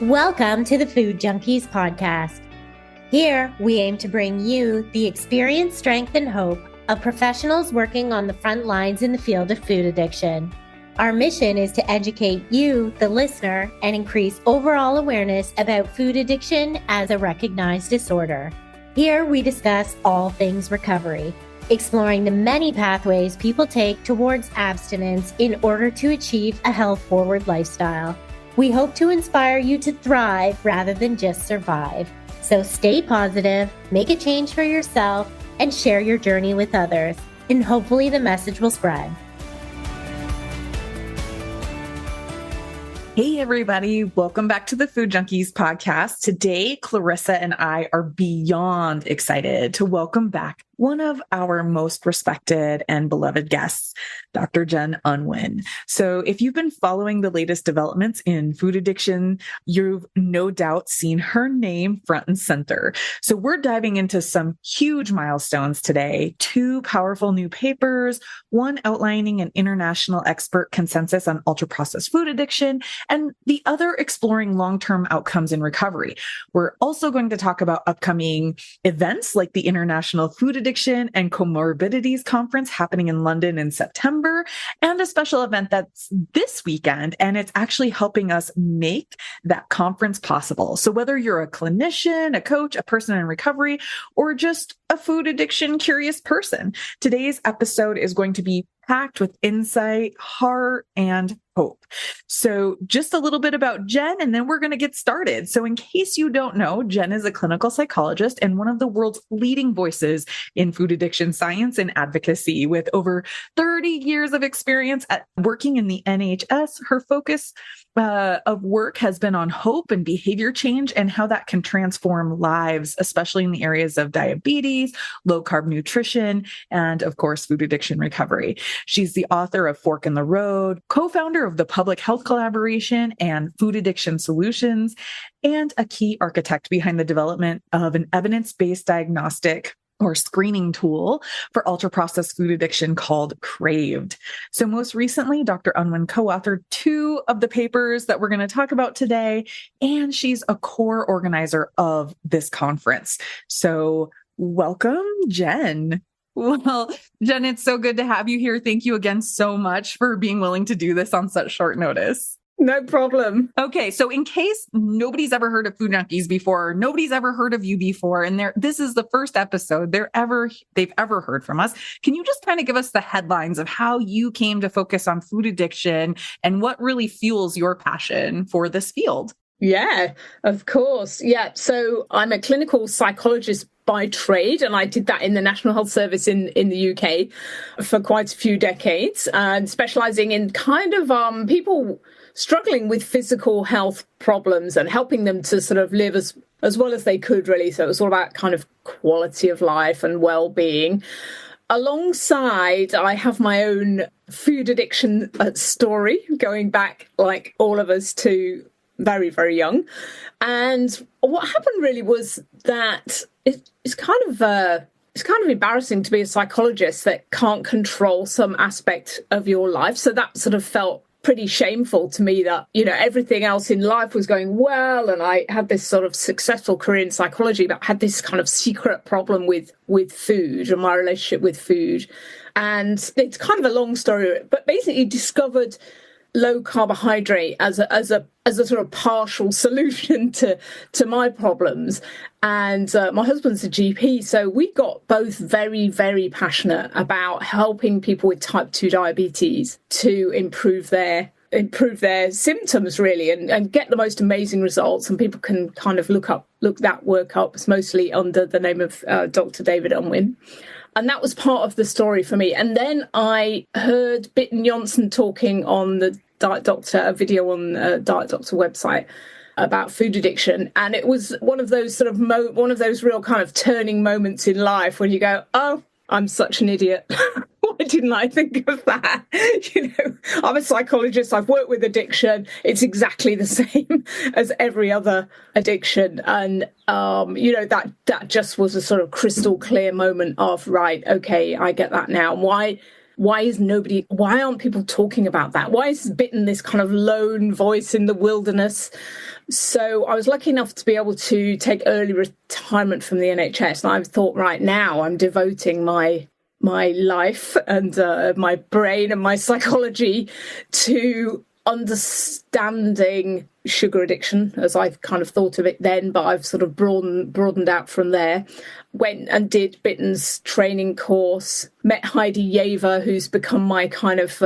Welcome to the Food Junkies Podcast. Here, we aim to bring you the experience, strength, and hope of professionals working on the front lines in the field of food addiction. Our mission is to educate you, the listener, and increase overall awareness about food addiction as a recognized disorder. Here, we discuss all things recovery, exploring the many pathways people take towards abstinence in order to achieve a health-forward lifestyle. We hope to inspire you to thrive rather than just survive. So stay positive, make a change for yourself, and share your journey with others. And hopefully the message will spread. Hey, everybody. Welcome back to the Food Junkies Podcast. Today, Clarissa and I are beyond excited to welcome back one of our most respected and beloved guests, Dr. Jen Unwin. So if you've been following the latest developments in food addiction, you've no doubt seen her name front and center. So we're diving into some huge milestones today, 2 powerful new papers, one outlining an international expert consensus on ultra-processed food addiction, and the other exploring long-term outcomes in recovery. We're also going to talk about upcoming events like the International Food Addiction and Comorbidities Conference happening in London in September, and a special event that's this weekend, and it's actually helping us make that conference possible. So whether you're a clinician, a coach, a person in recovery, or just a food addiction curious person, today's episode is going to be packed with insight, heart, and hope. So just a little bit about Jen, and then we're going to get started. So in case you don't know, Jen is a clinical psychologist and one of the world's leading voices in food addiction science and advocacy. With over 30 years of experience at working in the NHS, her focus of work has been on hope and behavior change and how that can transform lives, especially in the areas of diabetes, low-carb nutrition, and of course, food addiction recovery. She's the author of Fork in the Road, co-founder of the Public Health Collaboration and Food Addiction Solutions, and a key architect behind the development of an evidence-based diagnostic or screening tool for ultra-processed food addiction called Craved. So most recently, Dr. Unwin co-authored 2 of the papers that we're going to talk about today, and she's a core organizer of this conference. So welcome, Jen. Well, Jen, it's so good to have you here. Thank you again so much for being willing to do this on such short notice. No problem. Okay, so in case nobody's ever heard of Food Junkies before, nobody's ever heard of you before, and this is the first episode they've ever heard from us, can you just kind of give us the headlines of how you came to focus on food addiction and what really fuels your passion for this field? Yeah, of course. Yeah, so I'm a clinical psychologist by trade, and I did that in the National Health Service in the UK for quite a few decades, and specializing in kind of people struggling with physical health problems and helping them to sort of live as well as they could, really. So it was all about kind of quality of life and well-being. Alongside, I have my own food addiction story going back, like all of us, to very, very young. And what happened really was that it's kind of embarrassing to be a psychologist that can't control some aspect of your life. So that sort of felt pretty shameful to me, that, you know, everything else in life was going well, and I had this sort of successful career in psychology, but had this kind of secret problem with food and my relationship with food. And it's kind of a long story, but basically discovered low carbohydrate as a sort of partial solution to my problems. And my husband's a GP, so we got both very, very passionate about helping people with type 2 diabetes to improve their symptoms, really, and get the most amazing results. And people can kind of look that work up. It's mostly under the name of Dr. David Unwin. And that was part of the story for me. And then I heard Bitten Johnson talking on the Diet Doctor, a video on the Diet Doctor website about food addiction. And it was one of those sort of one of those real kind of turning moments in life when you go, oh, I'm such an idiot. Why didn't I think of that? You know, I'm a psychologist. I've worked with addiction. It's exactly the same as every other addiction. And, you know, that just was a sort of crystal clear moment of, right, okay, I get that now. Why why aren't people talking about that? Why is bitten this kind of lone voice in the wilderness? So I was lucky enough to be able to take early retirement from the NHS. And I thought, right now I'm devoting my life and my brain and my psychology to understanding sugar addiction, as I've kind of thought of it then, but I've sort of broadened out from there. Went and did Bitten's training course, met Heidi Yaver, who's become my kind of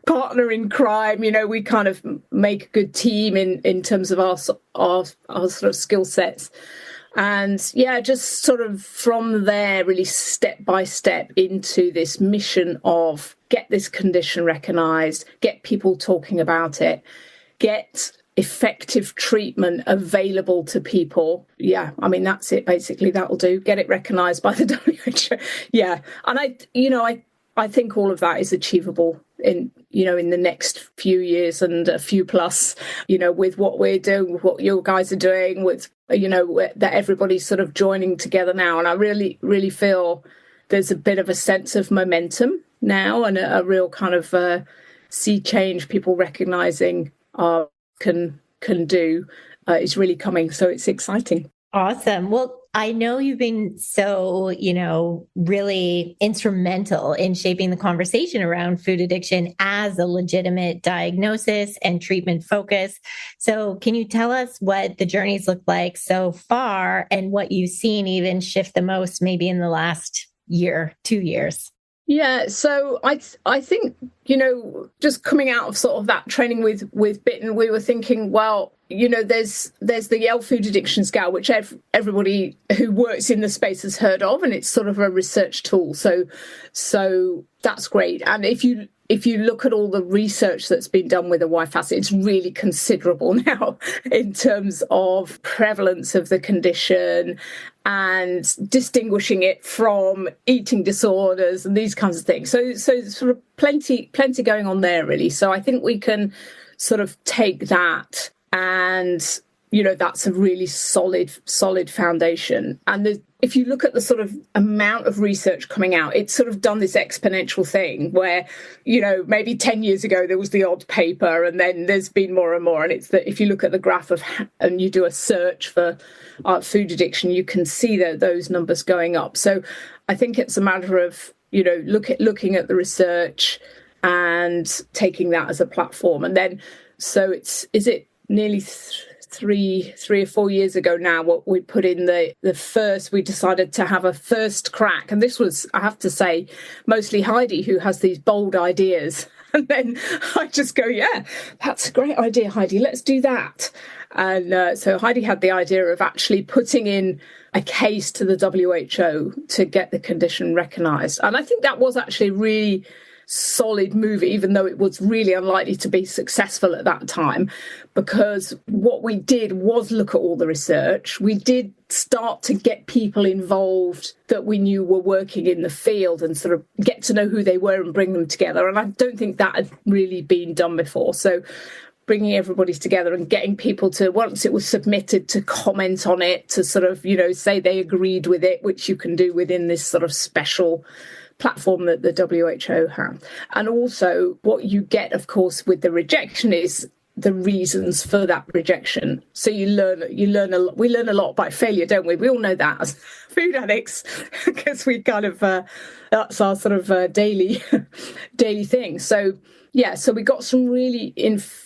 partner in crime. You know, we kind of make a good team in terms of our sort of skill sets. And yeah, just sort of from there, really step by step into this mission of get this condition recognised, get people talking about it, get effective treatment available to people. Yeah, I mean, that's it, basically. That'll do. Get it recognised by the WHO. Yeah. And I think all of that is achievable in the next few years and a few plus, with what we're doing, with what your guys are doing, with, that everybody's sort of joining together now. And I really, really feel there's a bit of a sense of momentum now and a real kind of sea change, people recognising can do is really coming. So it's exciting. Awesome. Well, I know you've been so, really instrumental in shaping the conversation around food addiction as a legitimate diagnosis and treatment focus. So can you tell us what the journeys look like so far and what you've seen even shift the most maybe in the last year, 2 years? Yeah, so I think, just coming out of sort of that training with Bitten, we were thinking, well, there's the Yale food addiction scale, which everybody who works in the space has heard of, and it's sort of a research tool. So that's great. And if you look at all the research that's been done with the IFACC, it's really considerable now in terms of prevalence of the condition and distinguishing it from eating disorders and these kinds of things. So sort of plenty going on there, really. So I think we can sort of take that and, that's a really solid foundation. And if you look at the sort of amount of research coming out, it's sort of done this exponential thing where, maybe 10 years ago there was the odd paper and then there's been more and more. And it's that if you look at the graph and you do a search for food addiction, you can see those numbers going up. So I think it's a matter of, looking at the research and taking that as a platform. And then, so is it nearly three or 4 years ago now, what we put in we decided to have a first crack. And this was, I have to say, mostly Heidi, who has these bold ideas. And then I just go, yeah, that's a great idea, Heidi, let's do that. And so Heidi had the idea of actually putting in a case to the WHO to get the condition recognised. And I think that was actually really solid move, even though it was really unlikely to be successful at that time, because what we did was look at all the research. We did start to get people involved that we knew were working in the field and sort of get to know who they were and bring them together. And I don't think that had really been done before. So bringing everybody together and getting people to, once it was submitted, to comment on it, to sort of, say they agreed with it, which you can do within this sort of special platform that the WHO have. And also what you get, of course, with the rejection is the reasons for that rejection. So we learn a lot by failure, don't we? We all know that as food addicts, because we kind of, that's our sort of daily thing. So yeah, so we got some really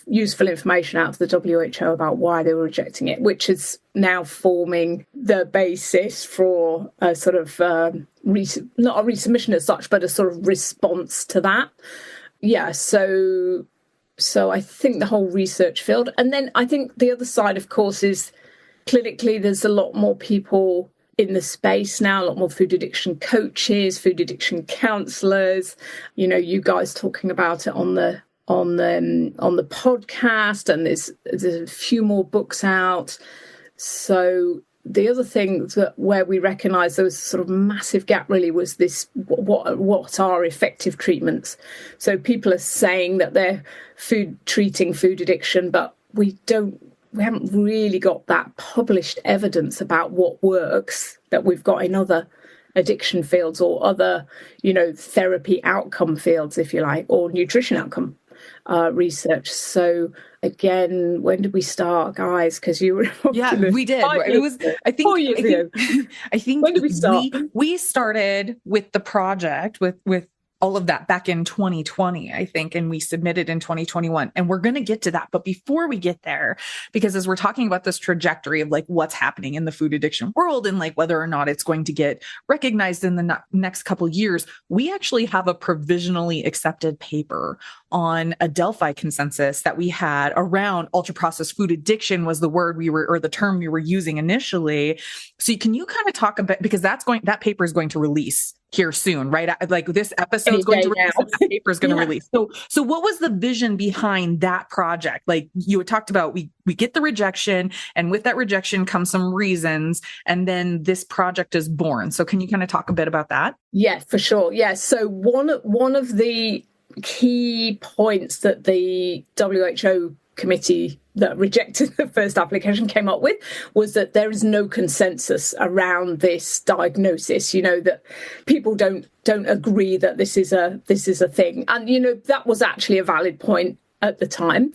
useful information out of the WHO about why they were rejecting it, which is now forming the basis for a sort of not a resubmission as such, but a sort of response to that. Yeah, so I think the whole research field. And then I think the other side, of course, is clinically there's a lot more people in the space now, a lot more food addiction coaches, food addiction counsellors, you guys talking about it on the podcast, and there's a few more books out. So the other thing where we recognise there was a sort of massive gap really was this, what are effective treatments? So people are saying that they're treating food addiction, but we haven't really got that published evidence about what works that we've got in other addiction fields or other, therapy outcome fields, if you like, or nutrition outcome research. So again, when did we start, guys? Because you were we did. It was, I think, 4 years ago. I think when did we start? We started with the project with all of that back in 2020, I think, and we submitted in 2021. And we're going to get to that. But before we get there, because as we're talking about this trajectory of like what's happening in the food addiction world and like whether or not it's going to get recognized in the next couple of years, we actually have a provisionally accepted paper on a Delphi consensus that we had around ultra processed food addiction was the word or the term we were using initially. So can you kind of talk about, because that paper is going to release here soon, right? Like this episode is going to release, and that paper is going to release. So what was the vision behind that project? Like you had talked about, we get the rejection, and with that rejection comes some reasons, and then this project is born. So can you kind of talk a bit about that? Yeah, for sure. Yeah. So one of the key points that the WHO committee that rejected the first application came up with was that there is no consensus around this diagnosis, that people don't agree that this is a thing. And, that was actually a valid point at the time.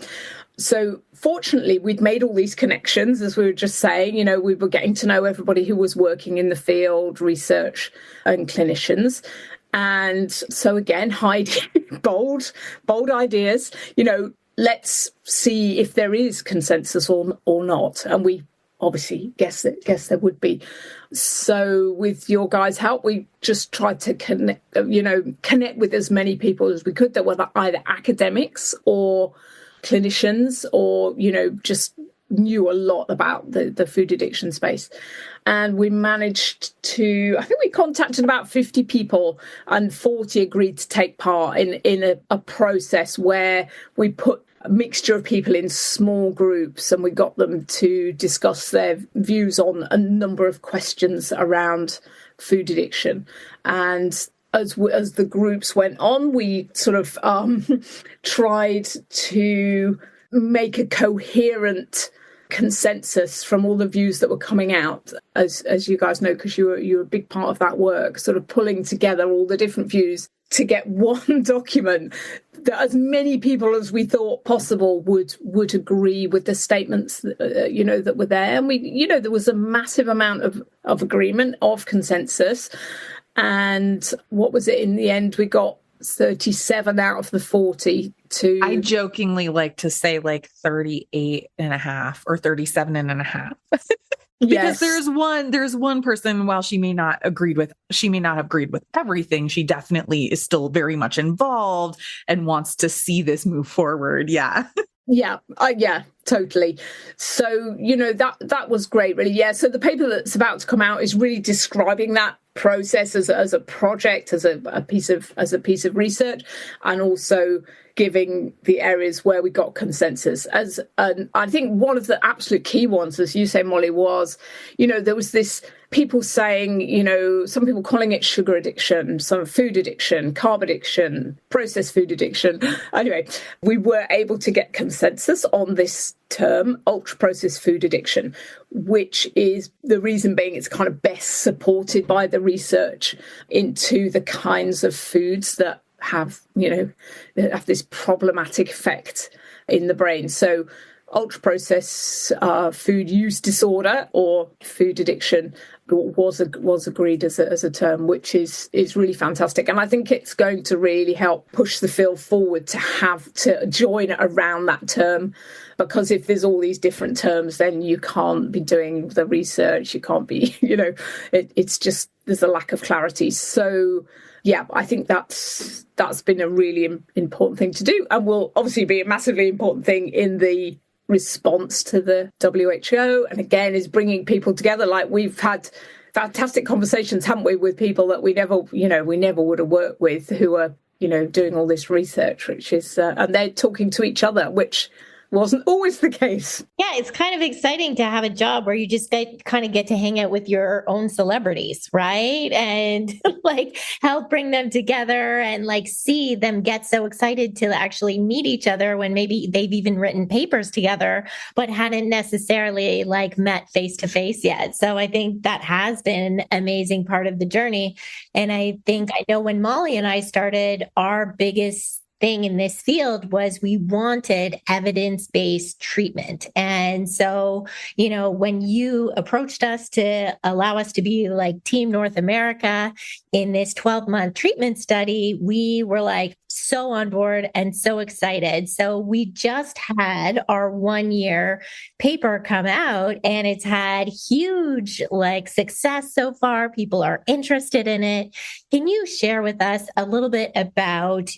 So fortunately, we'd made all these connections, as we were just saying, we were getting to know everybody who was working in the field, research and clinicians. And so again, Heidi, bold ideas, let's see if there is consensus or not. And we obviously guess there would be. So with your guys' help, we just tried to connect with as many people as we could that were either academics or clinicians or, just knew a lot about the food addiction space. And we managed to, I think we contacted about 50 people and 40 agreed to take part in a process where we put a mixture of people in small groups and we got them to discuss their views on a number of questions around food addiction. And as the groups went on, we sort of tried to make a coherent consensus from all the views that were coming out, as you guys know, because you were a big part of that work, sort of pulling together all the different views to get one document that as many people as we thought possible would agree with the statements that were there. And we there was a massive amount of agreement, of consensus. And what was it in the end? We got 37 out of the 40 to... I jokingly like to say like 38 and a half or 37 and a half. Because there's one person, while she may not have agreed with everything, she definitely is still very much involved and wants to see this move forward. Yeah. Yeah, totally. So, that was great, really. Yeah. So the paper that's about to come out is really describing that process as a project, as a piece of research, and also giving the areas where we got consensus. And I think one of the absolute key ones, as you say, Molly, was, there was this people saying, some people calling it sugar addiction, some food addiction, carb addiction, processed food addiction. Anyway, we were able to get consensus on this term, ultra processed food addiction, which is the reason being it's kind of best supported by the research into the kinds of foods that have this problematic effect in the brain. So ultra processed food use disorder or food addiction was agreed as a term, which is really fantastic. And I think it's going to really help push the field forward to join around that term, because if there's all these different terms, then you can't be doing the research. You can't be, it's just, there's a lack of clarity. So yeah, I think that's been a really important thing to do, and will obviously be a massively important thing in the response to the WHO. And again, is bringing people together. Like, we've had fantastic conversations, haven't we, with people that we never would have worked with, who are doing all this research, which is and they're talking to each other, which wasn't always the case. Yeah, it's kind of exciting to have a job where you just kind of get to hang out with your own celebrities, right? And like help bring them together and like see them get so excited to actually meet each other when maybe they've even written papers together, but hadn't necessarily like met face to face yet. So I think that has been an amazing part of the journey. And I know when Molly and I started, our biggest thing in this field was we wanted evidence-based treatment. And so, when you approached us to allow us to be like Team North America in this 12-month treatment study, we were like so on board and so excited. So we just had our 1-year paper come out and it's had huge like success so far. People are interested in it. Can you share with us a little bit about,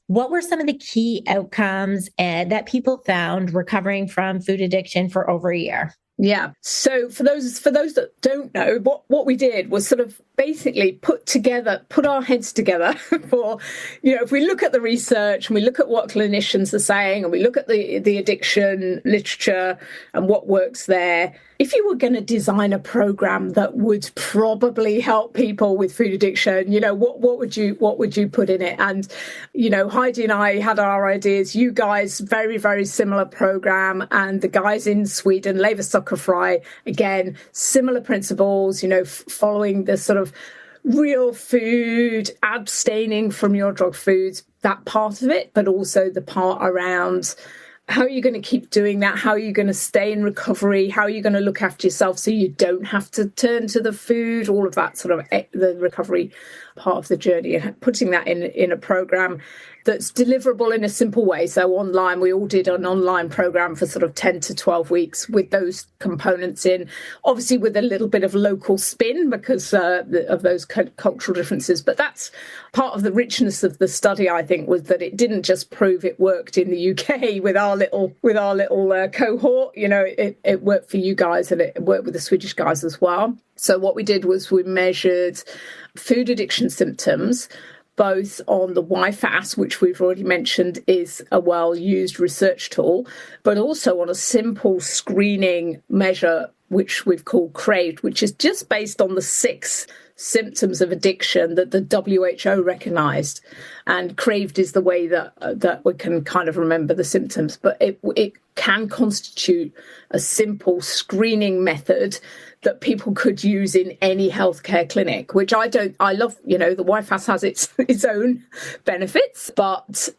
what were some of the key outcomes that people found recovering from food addiction for over a year? Yeah. So for those that don't know, what we did was sort of basically put our heads together for, if we look at the research and we look at what clinicians are saying and we look at the addiction literature and what works there, if you were going to design a program that would probably help people with food addiction, what would you put in it? And, Heidi and I had our ideas. You guys, very, very similar program. And the guys in Sweden, Lever Soccer Fry, again, similar principles, following the sort of real food, abstaining from your drug foods, that part of it, but also the part around how are you going to keep doing that? How are you going to stay in recovery? How are you going to look after yourself so you don't have to turn to the food? All of that sort of the recovery part of the journey, and putting that in a program that's deliverable in a simple way. So online, we all did an online program for sort of 10 to 12 weeks with those components in, obviously with a little bit of local spin because of those cultural differences. But that's part of the richness of the study, I think, was that it didn't just prove it worked in the UK with our little cohort. It worked for you guys and it worked with the Swedish guys as well. So what we did was we measured food addiction symptoms, both on the IFACC, which we've already mentioned is a well-used research tool, but also on a simple screening measure, which we've called CRAVED, which is just based on the 6 symptoms of addiction that the WHO recognised. And CRAVED is the way that we can kind of remember the symptoms, but it can constitute a simple screening method that people could use in any healthcare clinic, which I love. The YFAS has its own benefits, that's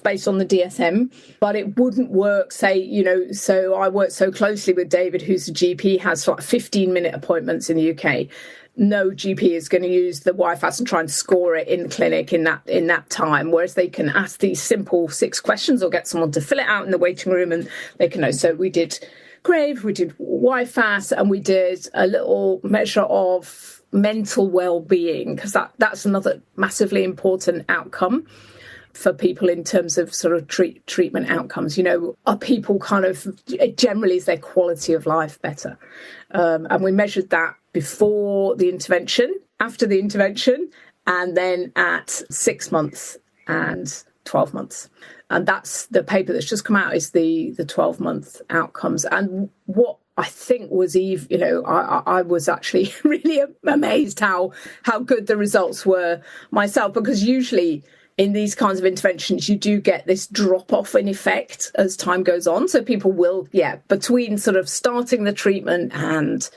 based on the DSM, but it wouldn't work, so I work so closely with David, who's a GP, has like 15-minute appointments in the UK. No GP is going to use the YFAS and try and score it in the clinic in that time, whereas they can ask these simple 6 questions or get someone to fill it out in the waiting room and they can know. So we did CRAVE, we did YFAS, and we did a little measure of mental well-being, because that's another massively important outcome for people in terms of sort of treatment outcomes. Are people generally, is their quality of life better? And we measured that before the intervention, after the intervention, and then at 6 months and 12 months. And that's the paper that's just come out, is the 12-month outcomes. And what I think was I was actually really amazed how good the results were myself, because usually in these kinds of interventions, you do get this drop-off in effect as time goes on. So people will, between sort of starting the treatment and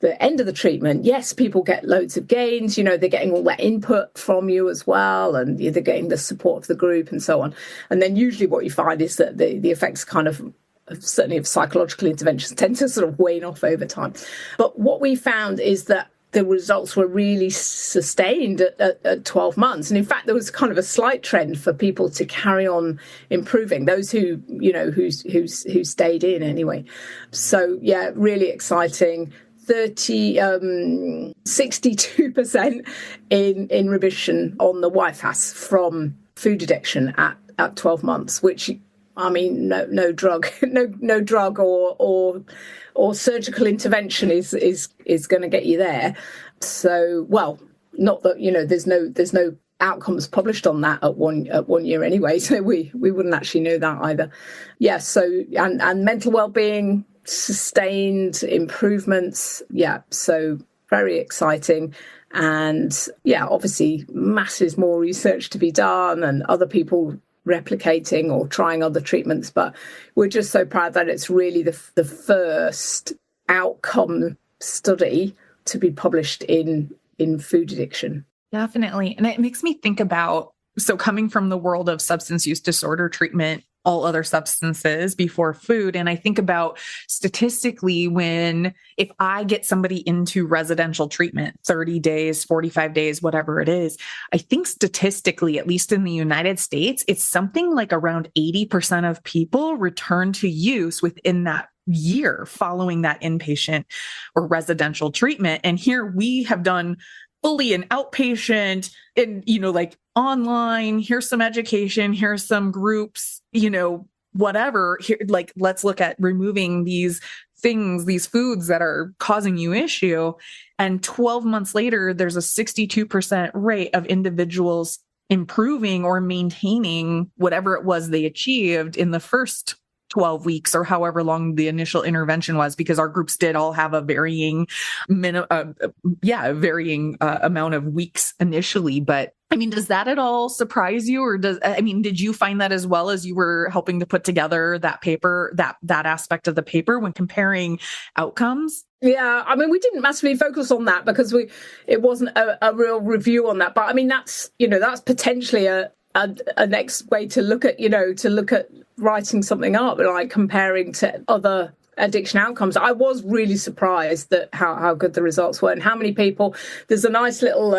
the end of the treatment, yes, people get loads of gains. They're getting all that input from you as well, and they're getting the support of the group and so on. And then usually what you find is that the effects kind of, certainly of psychological interventions, tend to sort of wane off over time. But what we found is that the results were really sustained at 12 months. And in fact, there was kind of a slight trend for people to carry on improving, those who stayed in anyway. So, really exciting. 62% in remission on the YFAS from food addiction at 12 months, which, I mean, no drug, no drug or surgical intervention is going to get you there. So, well, not that, there's no outcomes published on that at one year anyway, so we wouldn't actually know that either. Yes, so and mental well-being, sustained improvements. Yeah, so very exciting. And yeah, obviously masses more research to be done and other people replicating or trying other treatments, but we're just so proud that it's really the first outcome study to be published in food addiction. Definitely. And it makes me think about, so coming from the world of substance use disorder treatment, all other substances before food. And I think about statistically if I get somebody into residential treatment, 30 days, 45 days, whatever it is, I think statistically, at least in the United States, it's something like around 80% of people return to use within that year following that inpatient or residential treatment. And here we have done fully an outpatient and, like online, here's some education, here's some groups, whatever. Here, like, let's look at removing these things, these foods that are causing you issue. And 12 months later, there's a 62% rate of individuals improving or maintaining whatever it was they achieved in the first 12 weeks or however long the initial intervention was, because our groups did all have a varying amount of weeks initially. But I mean, does that at all surprise you? Or did you find that as well as you were helping to put together that paper, that aspect of the paper when comparing outcomes? Yeah, I mean, we didn't massively focus on that because it wasn't a real review on that. But I mean, that's potentially a next way to look at writing something up, like comparing to other addiction outcomes. I was really surprised that how good the results were and how many people. There's a nice little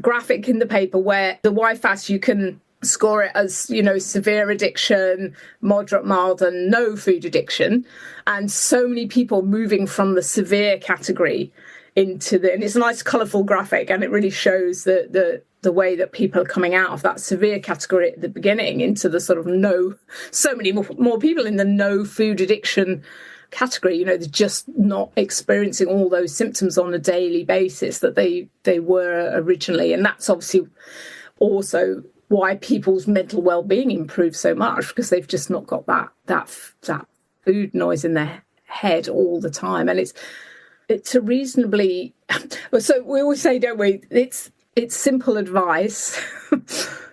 graphic in the paper where the IFACC, you can score it as, severe addiction, moderate, mild, and no food addiction. And so many people moving from the severe category and it's a nice colourful graphic, and it really shows the way that people are coming out of that severe category at the beginning into the sort of so many more people in the no food addiction category. They're just not experiencing all those symptoms on a daily basis that they were originally. And that's obviously also why people's mental well-being improves so much, because they've just not got that food noise in their head all the time. And it's a reasonably, so we always say, don't we, it's simple advice.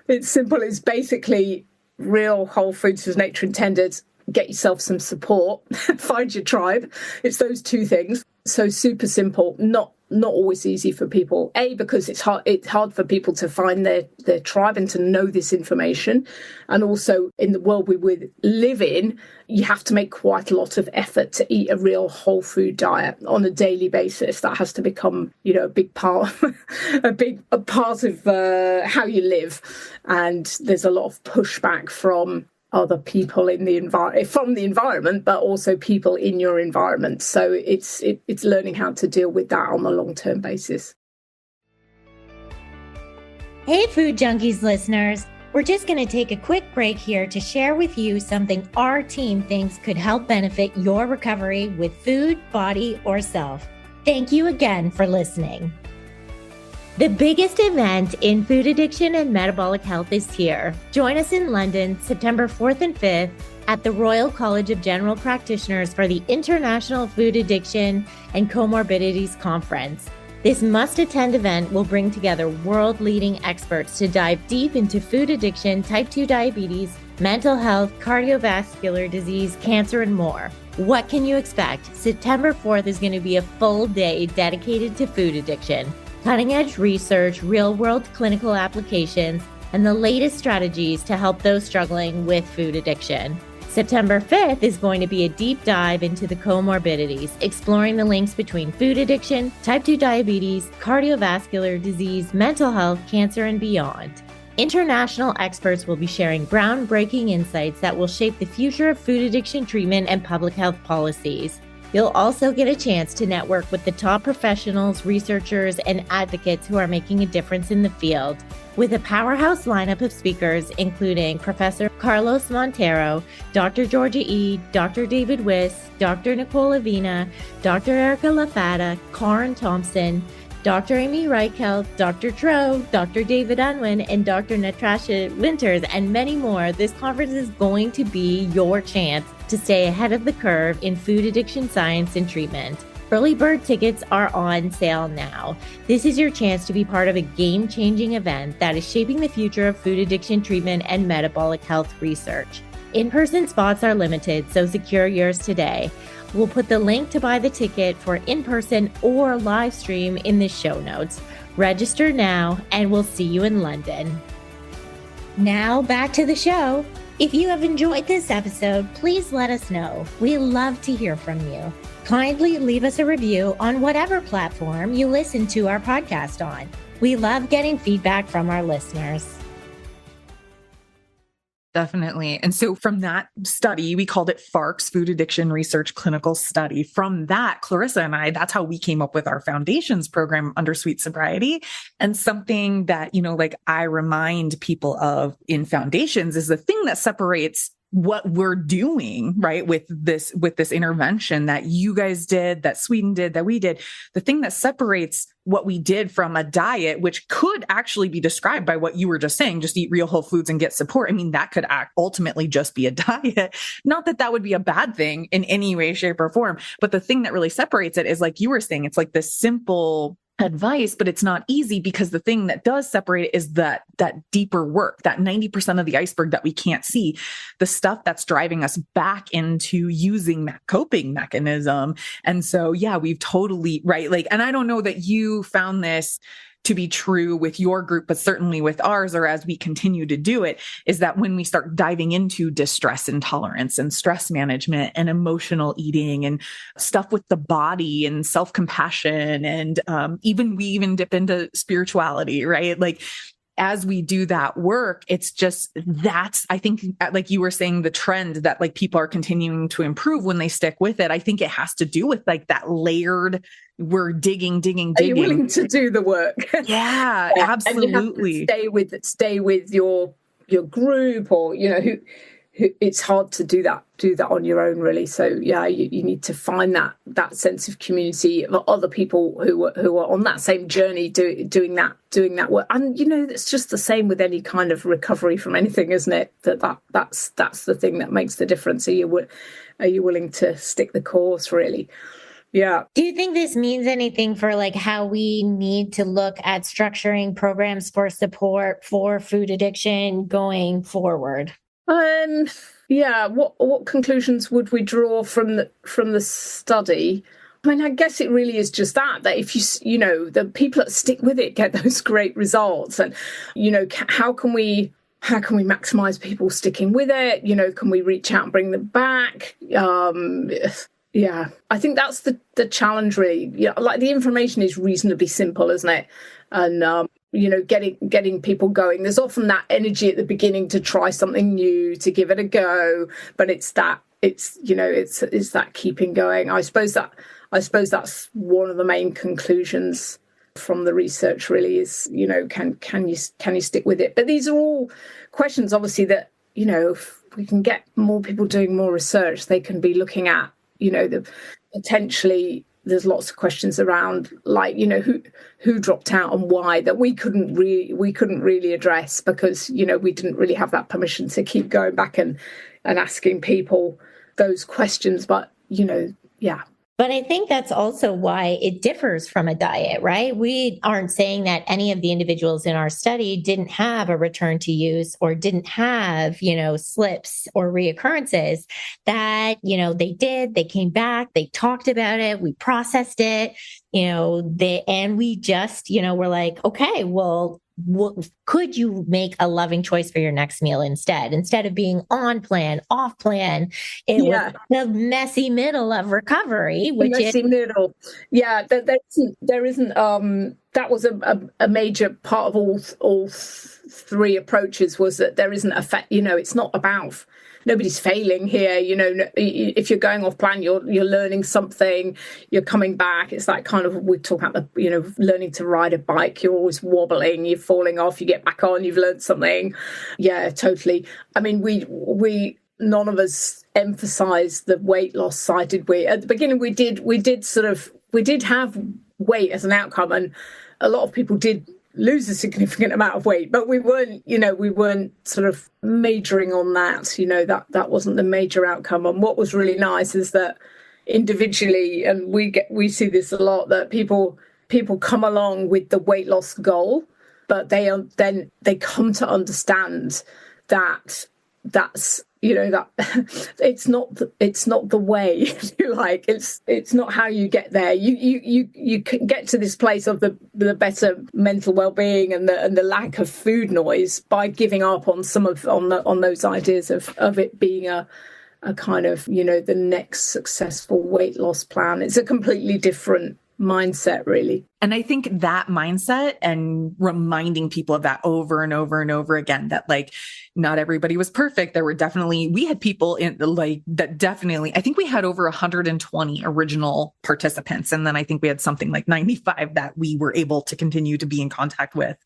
It's simple. It's basically real whole foods as nature intended. Get yourself some support, find your tribe. It's those two things. So super simple, not always easy for people. Because it's hard for people to find their tribe and to know this information. And also in the world we live in, you have to make quite a lot of effort to eat a real whole food diet on a daily basis. That has to become, a big part, a part of how you live. And there's a lot of pushback from other people in the environment, but also people in your environment. So it's learning how to deal with that on a long-term basis. Hey, Food Junkies listeners. We're just going to take a quick break here to share with you something our team thinks could help benefit your recovery with food, body, or self. Thank you again for listening. The biggest event in food addiction and metabolic health is here. Join us in London, September 4th and 5th at the Royal College of General Practitioners for the International Food Addiction and Comorbidities Conference. This must-attend event will bring together world-leading experts to dive deep into food addiction, type 2 diabetes, mental health, cardiovascular disease, cancer, and more. What can you expect? September 4th is going to be a full day dedicated to food addiction. Cutting-edge research, real-world clinical applications, and the latest strategies to help those struggling with food addiction. September 5th is going to be a deep dive into the comorbidities, exploring the links between food addiction, type 2 diabetes, cardiovascular disease, mental health, cancer, and beyond. International experts will be sharing groundbreaking insights that will shape the future of food addiction treatment and public health policies. You'll also get a chance to network with the top professionals, researchers, and advocates who are making a difference in the field, with a powerhouse lineup of speakers including Professor Carlos Montero, Dr. Georgia E., Dr. David Wiss, Dr. Nicole Avina, Dr. Erica Lafata, Karen Thompson, Dr. Amy Reichelt, Dr. Tro, Dr. David Unwin, and Dr. Natasha Winters, and many more. This conference is going to be your chance to stay ahead of the curve in food addiction science and treatment. Early bird tickets are on sale now. This is your chance to be part of a game-changing event that is shaping the future of food addiction treatment and metabolic health research. In-person spots are limited, so secure yours today. We'll put the link to buy the ticket for in-person or live stream in the show notes. Register now, and we'll see you in London. Now back to the show. If you have enjoyed this episode, please let us know. We love to hear from you. Kindly leave us a review on whatever platform you listen to our podcast on. We love getting feedback from our listeners. Definitely. And so from that study, we called it IFACC's Food Addiction Research Clinical Study. From that, Clarissa and I, that's how we came up with our foundations program under Sweet Sobriety. And something that, like I remind people of in foundations is the thing that separates what we're doing, right, with this intervention that you guys did, that Sweden did, that we did. The thing that separates what we did from a diet, which could actually be described by what you were just saying, just eat real whole foods and get support. I mean, that could ultimately just be a diet. Not that that would be a bad thing in any way, shape, or form. But the thing that really separates it is, like you were saying, it's like this simple advice, but it's not easy, because the thing that does separate it is that deeper work, that 90% of the iceberg that we can't see, the stuff that's driving us back into using that coping mechanism. And so, yeah, we've totally, right. Like, and I don't know that you found this to be true with your group, but certainly with ours, or as we continue to do it, is that when we start diving into distress intolerance and stress management and emotional eating and stuff with the body and self-compassion, and we even dip into spirituality, right? Like, as we do that work, it's just, I think, like you were saying, the trend that like people are continuing to improve when they stick with it. I think it has to do with like that layered, we're digging. Are you willing to do the work? Yeah, absolutely. And you have to stay with your group, or, who it's hard to do that on your own, really. So yeah, you need to find that sense of community of other people who are on that same journey, doing that work. And it's just the same with any kind of recovery from anything, isn't it? That's the thing that makes the difference. Are you willing to stick the course, really? Yeah. Do you think this means anything for like how we need to look at structuring programs for support for food addiction going forward? Yeah. What conclusions would we draw from the study? I mean, I guess it really is just that if the people that stick with it get those great results, and how can we maximize people sticking with it? Can we reach out and bring them back? Yeah, I think that's the challenge, really. Like, the information is reasonably simple, isn't it? And getting people going. There's often that energy at the beginning to try something new, to give it a go, but it's that keeping going. I suppose that's one of the main conclusions from the research, really, is can you stick with it? But these are all questions, obviously, that if we can get more people doing more research, they can be looking at potentially. There's lots of questions around, like, who dropped out and why, that we couldn't really address, because we didn't really have that permission to keep going back and asking people those questions. But yeah. But I think that's also why it differs from a diet, right? We aren't saying that any of the individuals in our study didn't have a return to use, or didn't have, slips or reoccurrences. That, they did, they came back, they talked about it, we processed it, and we just, we're like, okay, well, could you make a loving choice for your next meal instead of being on plan, off plan? It was the messy middle of recovery, middle. Yeah, there isn't. That was a major part of all three approaches, was that there isn't it's not about. Nobody's failing here. If you're going off plan, you're learning something, you're coming back. It's that kind of, we talk about learning to ride a bike. You're always wobbling, you're falling off, you get back on, you've learned something. Yeah, totally. I mean, we none of us emphasized the weight loss side, did we? At the beginning, we did have weight as an outcome. And a lot of people did lose a significant amount of weight, but we weren't sort of majoring on that. That wasn't the major outcome. And what was really nice is that individually, and we see this a lot, that people come along with the weight loss goal, but they come to understand that that's that it's not the way, if you like. It's not how you get there. You can get to this place of the better mental well-being and the lack of food noise by giving up on on those ideas of it being a kind of the next successful weight loss plan. It's a completely different mindset, really. And I think that mindset and reminding people of that over and over and over again, that like not everybody was perfect. We had people in that definitely, I think we had over 120 original participants. And then I think we had something like 95 that we were able to continue to be in contact with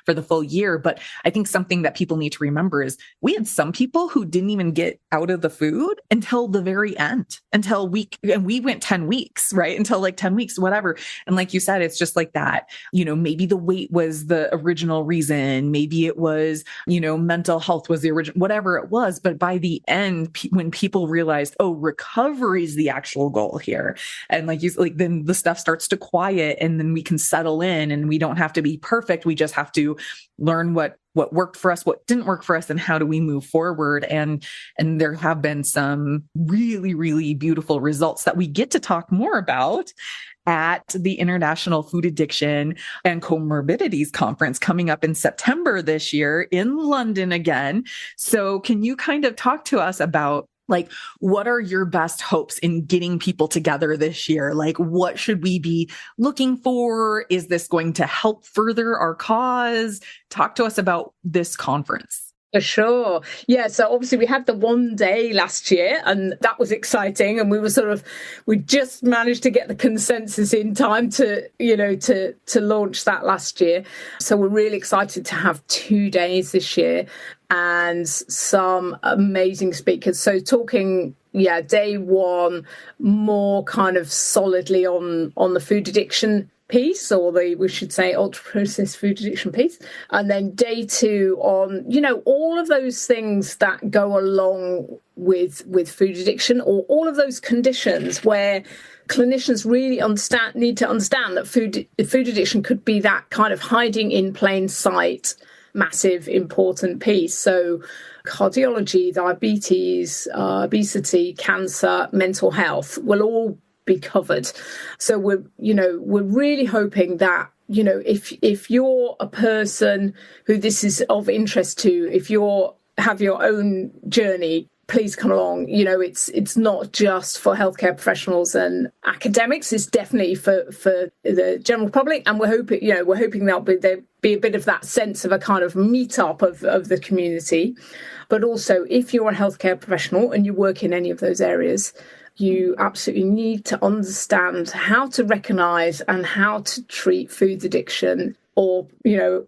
for the full year. But I think something that people need to remember is we had some people who didn't even get out of the food until the very end, and we went 10 weeks, right? Until like 10 weeks, whatever. And like you said, it's just like that, maybe the weight was the original reason. Maybe it was, mental health was the original, whatever it was. But by the end, when people realized, oh, recovery is the actual goal here. And then the stuff starts to quiet, and then we can settle in, and we don't have to be perfect. We just have to learn what worked for us, what didn't work for us, and how do we move forward. And there have been some really, really beautiful results that we get to talk more about at the International Food Addiction and Comorbidities Conference coming up in September this year in London again. So can you kind of talk to us about what are your best hopes in getting people together this year? What should we be looking for? Is this going to help further our cause? Talk to us about this conference. For sure. Yeah. So obviously we had the one day last year, and that was exciting. And we just managed to get the consensus in time to launch that last year. So we're really excited to have 2 days this year and some amazing speakers. So talking, day one, more kind of solidly on the food addiction piece, or we should say ultra-processed food addiction piece. And then day two on, all of those things that go along with food addiction, or all of those conditions where clinicians really need to understand that food addiction could be that kind of hiding in plain sight, massive, important piece. So cardiology, diabetes, obesity, cancer, mental health will all be covered. So we're really hoping that, if you're a person who this is of interest to, if you have your own journey, please come along. It's not just for healthcare professionals and academics. It's definitely for the general public. And we're hoping there'll be a bit of that sense of a kind of meetup of the community. But also, if you're a healthcare professional and you work in any of those areas, you absolutely need to understand how to recognize and how to treat food addiction, or,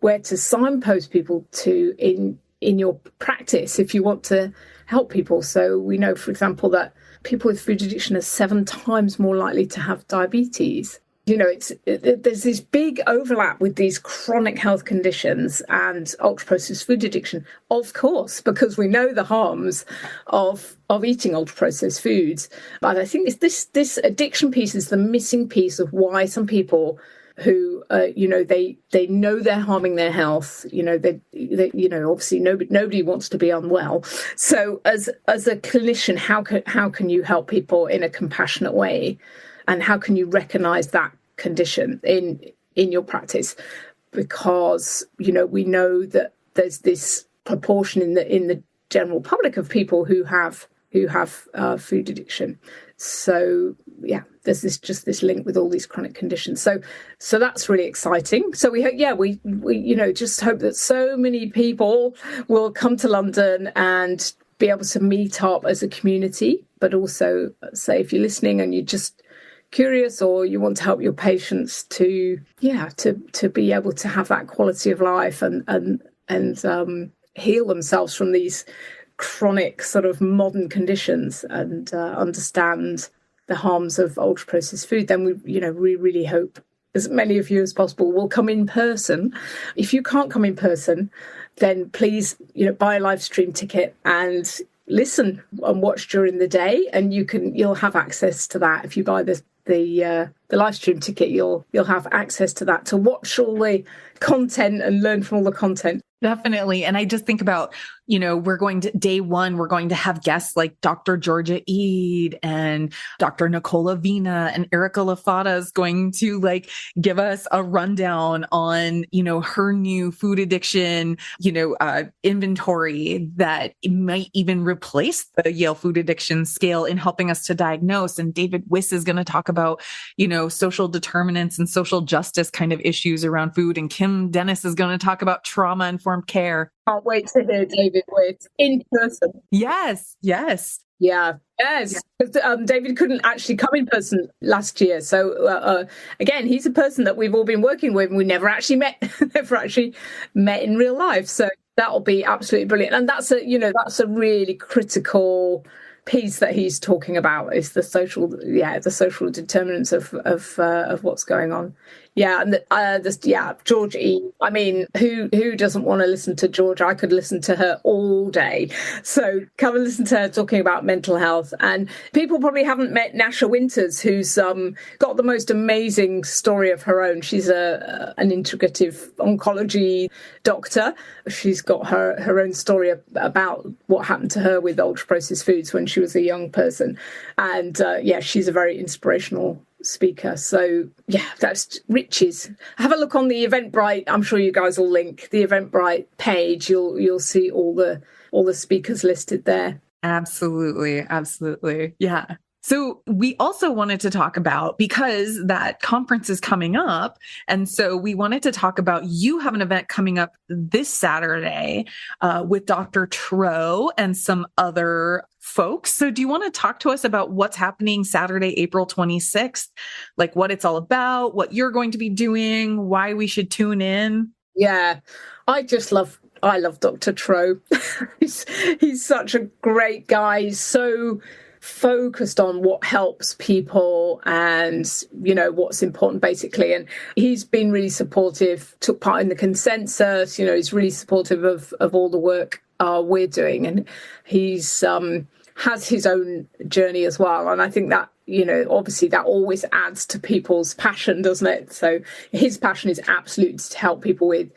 where to signpost people to in your practice if you want to help people. So we know, for example, that people with food addiction are 7 times more likely to have diabetes. There's this big overlap with these chronic health conditions and ultra-processed food addiction, of course, because we know the harms of eating ultra-processed foods. But I think this addiction piece is the missing piece of why some people who, they know they're harming their health. Obviously nobody wants to be unwell. So as a clinician, how can you help people in a compassionate way? And how can you recognize that condition in your practice? Because, we know that there's this proportion in the general public of people who have food addiction. So there's this link with all these chronic conditions. So that's really exciting. So we just hope that so many people will come to London and be able to meet up as a community. But also, say if you're listening and you're just curious, or you want to help your patients to be able to have that quality of life and heal themselves from these chronic sort of modern conditions, and understand the harms of ultra processed food, then we really hope as many of you as possible will come in person. If you can't come in person, then please, buy a live stream ticket and listen and watch during the day, and you'll have access to that. If you buy the live stream ticket, you'll have access to that to watch all the content and learn from all the content. Definitely. And I just think about, day one, we're going to have guests like Dr. Georgia Eid and Dr. Nicola Vina, and Erica Lafata is going to give us a rundown on, her new food addiction, inventory that might even replace the Yale food addiction scale in helping us to diagnose. And David Wiss is going to talk about, social determinants and social justice kind of issues around food. And Kim Dennis is going to talk about trauma-informed care. Can't wait to hear David Witt in person. Yes. Yeah. Yes. David couldn't actually come in person last year. So again, he's a person that we've all been working with and we never actually met in real life. So that'll be absolutely brilliant. And that's a really critical piece that he's talking about, is the social determinants of what's going on. Yeah, and George E. I mean, who doesn't want to listen to George? I could listen to her all day. So come and listen to her talking about mental health. And people probably haven't met Nasha Winters, who's got the most amazing story of her own. She's an integrative oncology doctor. She's got her own story about what happened to her with ultra-processed foods when she was a young person. And she's a very inspirational speaker. So that's Riches. Have a look on the Eventbrite. I'm sure you guys will link the Eventbrite page. You'll see all the speakers listed there. Absolutely. Yeah. So we also wanted to talk about, because that conference is coming up, and so we wanted to talk about, you have an event coming up this Saturday with Dr. Tro and some other folks. So do you want to talk to us about what's happening Saturday, April 26th, like what it's all about, what you're going to be doing, why we should tune in? Yeah, I love Dr. Tro. he's such a great guy. He's so focused on what helps people and, what's important, basically. And he's been really supportive, took part in the consensus, he's really supportive of all the work we're doing. And he's has his own journey as well. And I think that, obviously that always adds to people's passion, doesn't it? So his passion is absolutely to help people with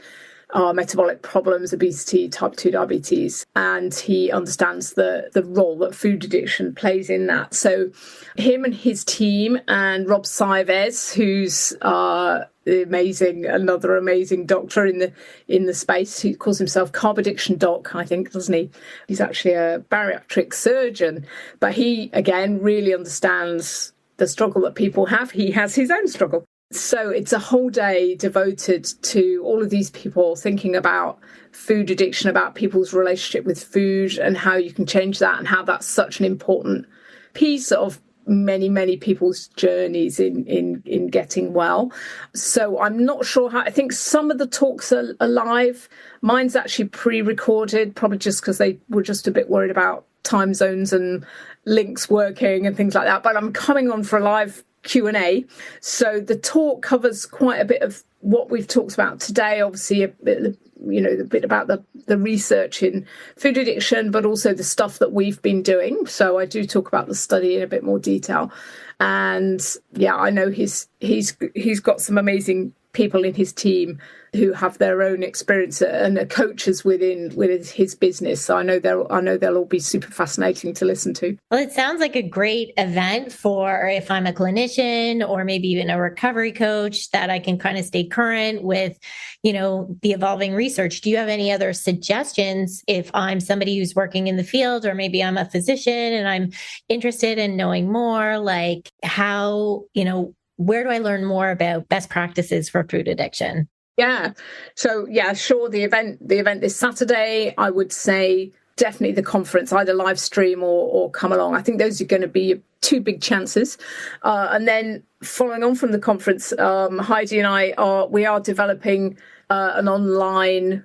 metabolic problems, obesity, type 2 diabetes, and he understands the role that food addiction plays in that. So him and his team, and Rob Saives, who's another amazing doctor in the space. He calls himself Carb Addiction Doc, I think, doesn't he? He's actually a bariatric surgeon, but he, again, really understands the struggle that people have. He has his own struggle. So it's a whole day devoted to all of these people thinking about food addiction, about people's relationship with food and how you can change that, and how that's such an important piece of many, many people's journeys in getting well. So I'm not sure how. I think some of the talks are live. Mine's actually pre-recorded, probably just because they were just a bit worried about time zones and links working and things like that. But I'm coming on for a live Q&A. So the talk covers quite a bit of what we've talked about today, obviously a bit about the research in food addiction, but also the stuff that we've been doing. So I do talk about the study in a bit more detail. And I know he's got some amazing people in his team who have their own experience and are coaches within his business. So I know they'll all be super fascinating to listen to. Well, it sounds like a great event for if I'm a clinician or maybe even a recovery coach, that I can kind of stay current with, the evolving research. Do you have any other suggestions if I'm somebody who's working in the field, or maybe I'm a physician and I'm interested in knowing more, like how, where do I learn more about best practices for food addiction? Yeah. So sure. The event this Saturday, I would say definitely the conference, either live stream or come along. I think those are going to be two big chances. And then following on from the conference, Heidi and I are developing an online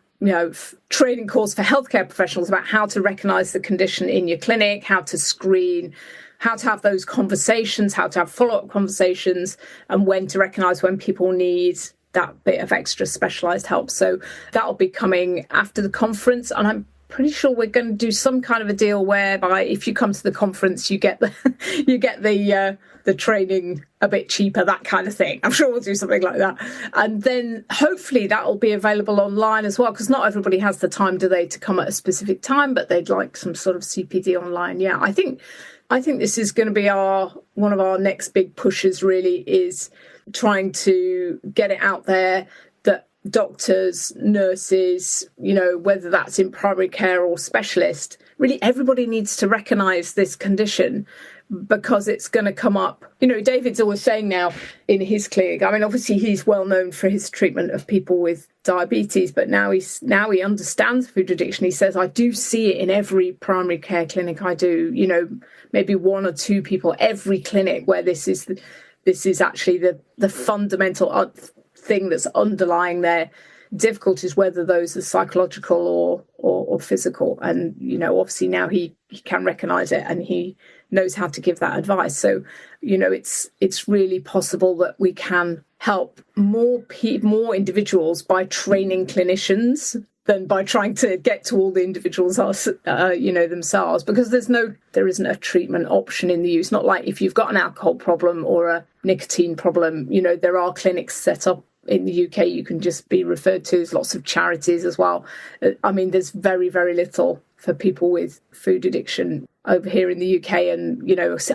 training course for healthcare professionals about how to recognize the condition in your clinic, how to screen, how to have those conversations, how to have follow-up conversations, and when to recognize when people need that bit of extra specialized help. So that'll be coming after the conference, and I'm pretty sure we're going to do some kind of a deal whereby if you come to the conference, you get the training a bit cheaper, that kind of thing. I'm sure we'll do something like that. And then hopefully that will be available online as well, because not everybody has the time, do they, to come at a specific time, but they'd like some sort of CPD online. Yeah, I think this is going to be one of our next big pushes, really, is trying to get it out there that doctors, nurses, whether that's in primary care or specialist, really everybody needs to recognise this condition, because it's going to come up. David's always saying now in his clinic, I mean, obviously he's well known for his treatment of people with diabetes, but now he understands food addiction. He says, I do see it in every primary care clinic I do, maybe one or two people, every clinic where this is actually the fundamental thing that's underlying their difficulties, whether those are psychological or physical. And, obviously now he can recognise it and he knows how to give that advice. So, it's really possible that we can help more individuals by training clinicians than by trying to get to all the individuals themselves, because there isn't a treatment option in the use. Not like if you've got an alcohol problem or a nicotine problem, there are clinics set up in the UK you can just be referred to. There's lots of charities as well. I mean, there's very, very little for people with food addiction over here in the UK, and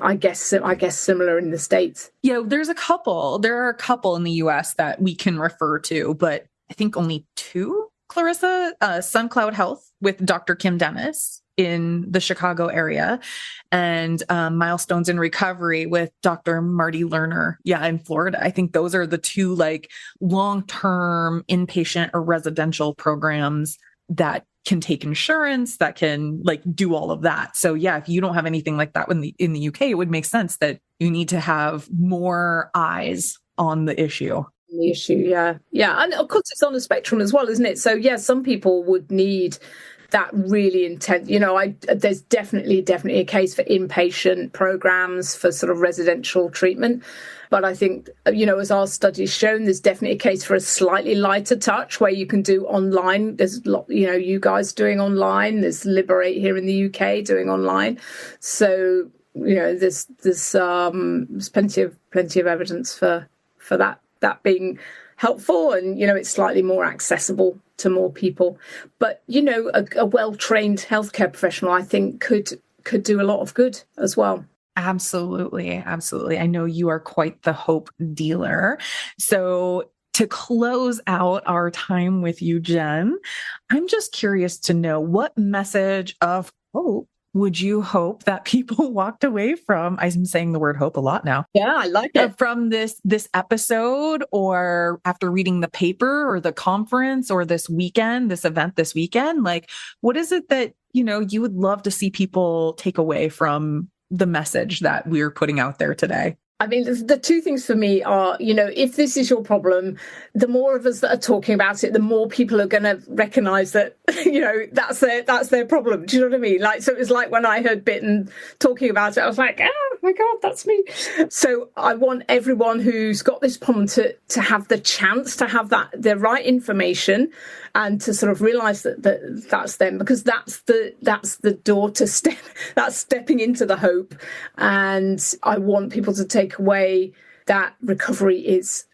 I guess similar in the States. Yeah, there are a couple in the US that we can refer to, but I think only two. Clarissa, SunCloud Health with Dr. Kim Dennis in the Chicago area, and Milestones in Recovery with Dr. Marty Lerner, in Florida. I think those are the two long-term inpatient or residential programs that can take insurance, that can do all of that. So if you don't have anything like that in the UK, it would make sense that you need to have more eyes on the issue. Yeah. And of course it's on the spectrum as well, isn't it? So some people would need that really intense, there's definitely a case for inpatient programs for sort of residential treatment. But I think, as our study's shown, there's definitely a case for a slightly lighter touch where you can do online. There's a lot, you guys doing online. There's Liberate here in the UK doing online. So, there's plenty of evidence for that being helpful, and it's slightly more accessible to more people. But a well-trained healthcare professional, I think, could do a lot of good as well. Absolutely. I know you are quite the hope dealer. So to close out our time with you, Jen, I'm just curious to know, what message of hope would you hope that people walked away from? I'm saying the word hope a lot now. Yeah, I like it. From this episode, or after reading the paper or the conference or this event this weekend? What is it that, you would love to see people take away from the message that we're putting out there today? I mean, the two things for me are, if this is your problem, the more of us that are talking about it, the more people are going to recognise that, that's their problem. Do you know what I mean? So it was like when I heard Bitten talking about it, I was like, oh my God, that's me. So I want everyone who's got this problem to have the chance to have the right information and to sort of realise that that's them, because that's the door to stepping into the hope. And I want people to take away that recovery is,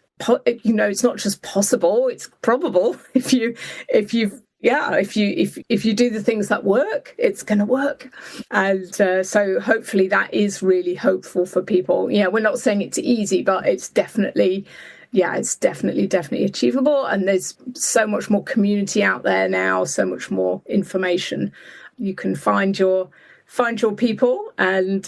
it's not just possible, it's probable. If you do the things that work, it's going to work. And so hopefully that is really hopeful for people. We're not saying it's easy, but it's definitely achievable. And there's so much more community out there now, so much more information. You can find your people and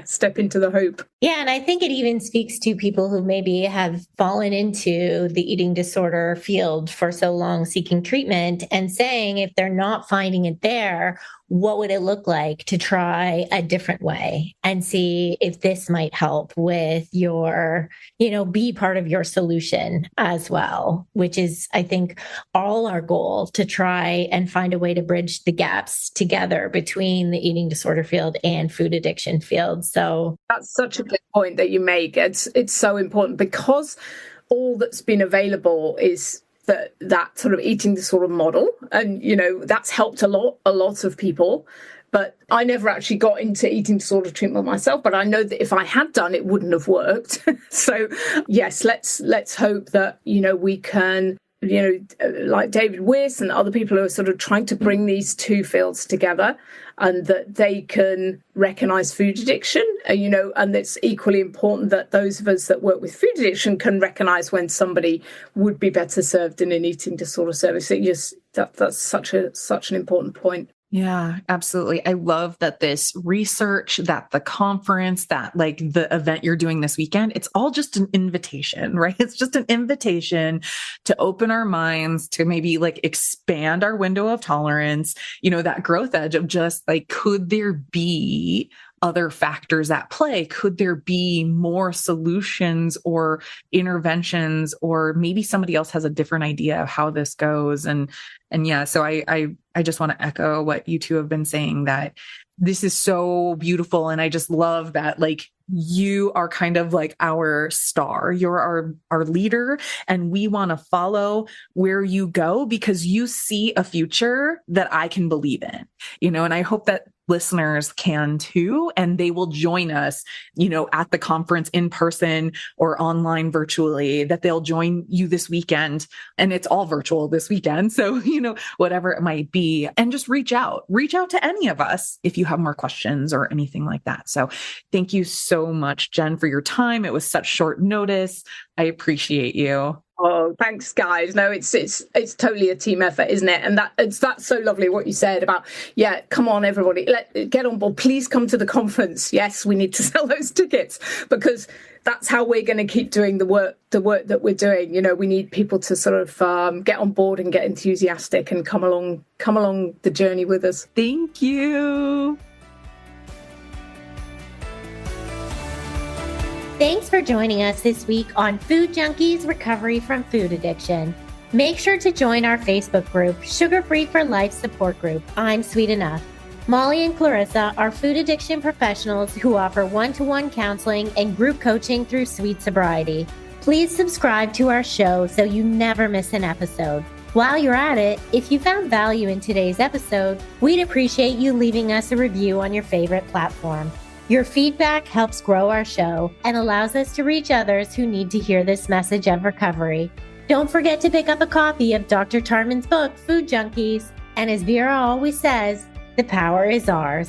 step into the hope. Yeah, and I think it even speaks to people who maybe have fallen into the eating disorder field for so long seeking treatment and saying if they're not finding it there, what would it look like to try a different way and see if this might help with your, be part of your solution as well, which is, I think, all our goal to try and find a way to bridge the gaps together between the eating disorder field and food addiction field. So that's such a good point that you make. It's so important because all that's been available is that sort of eating disorder model. And, that's helped a lot of people. But I never actually got into eating disorder treatment myself. But I know that if I had done, it wouldn't have worked. So, yes, let's hope that, we can, like David Weiss and other people who are sort of trying to bring these two fields together, and that they can recognize food addiction, and it's equally important that those of us that work with food addiction can recognize when somebody would be better served in an eating disorder service. That's such an important point. Yeah, absolutely. I love that this research, that the conference, that like the event you're doing this weekend, it's all just an invitation, right? It's just an invitation to open our minds, to maybe like expand our window of tolerance, that growth edge of just like, could there be other factors at play? Could there be more solutions or interventions, or maybe somebody else has a different idea of how this goes? And yeah, so I just want to echo what you two have been saying, that this is so beautiful. And I just love that, like, you are kind of like our star. You're our leader, and we want to follow where you go because you see a future that I can believe in, and I hope that listeners can too, and they will join us, at the conference in person or online virtually, that they'll join you this weekend, and it's all virtual this weekend. So, whatever it might be, and just reach out to any of us if you have more questions or anything like that. So thank you so much, Jen, for your time. It was such short notice. I appreciate you. Oh, thanks, guys. No, it's totally a team effort, isn't it? And that's so lovely what you said about, come on, everybody, get on board. Please come to the conference. Yes, we need to sell those tickets because that's how we're going to keep doing the work that we're doing. We need people to sort of get on board and get enthusiastic and come along the journey with us. Thank you. Thanks for joining us this week on Food Junkies Recovery from Food Addiction. Make sure to join our Facebook group, Sugar Free for Life Support Group, I'm Sweet Enough. Molly and Clarissa are food addiction professionals who offer one-to-one counseling and group coaching through Sweet Sobriety. Please subscribe to our show so you never miss an episode. While you're at it, if you found value in today's episode, we'd appreciate you leaving us a review on your favorite platform. Your feedback helps grow our show and allows us to reach others who need to hear this message of recovery. Don't forget to pick up a copy of Dr. Tarman's book, Food Junkies. And as Vera always says, the power is ours.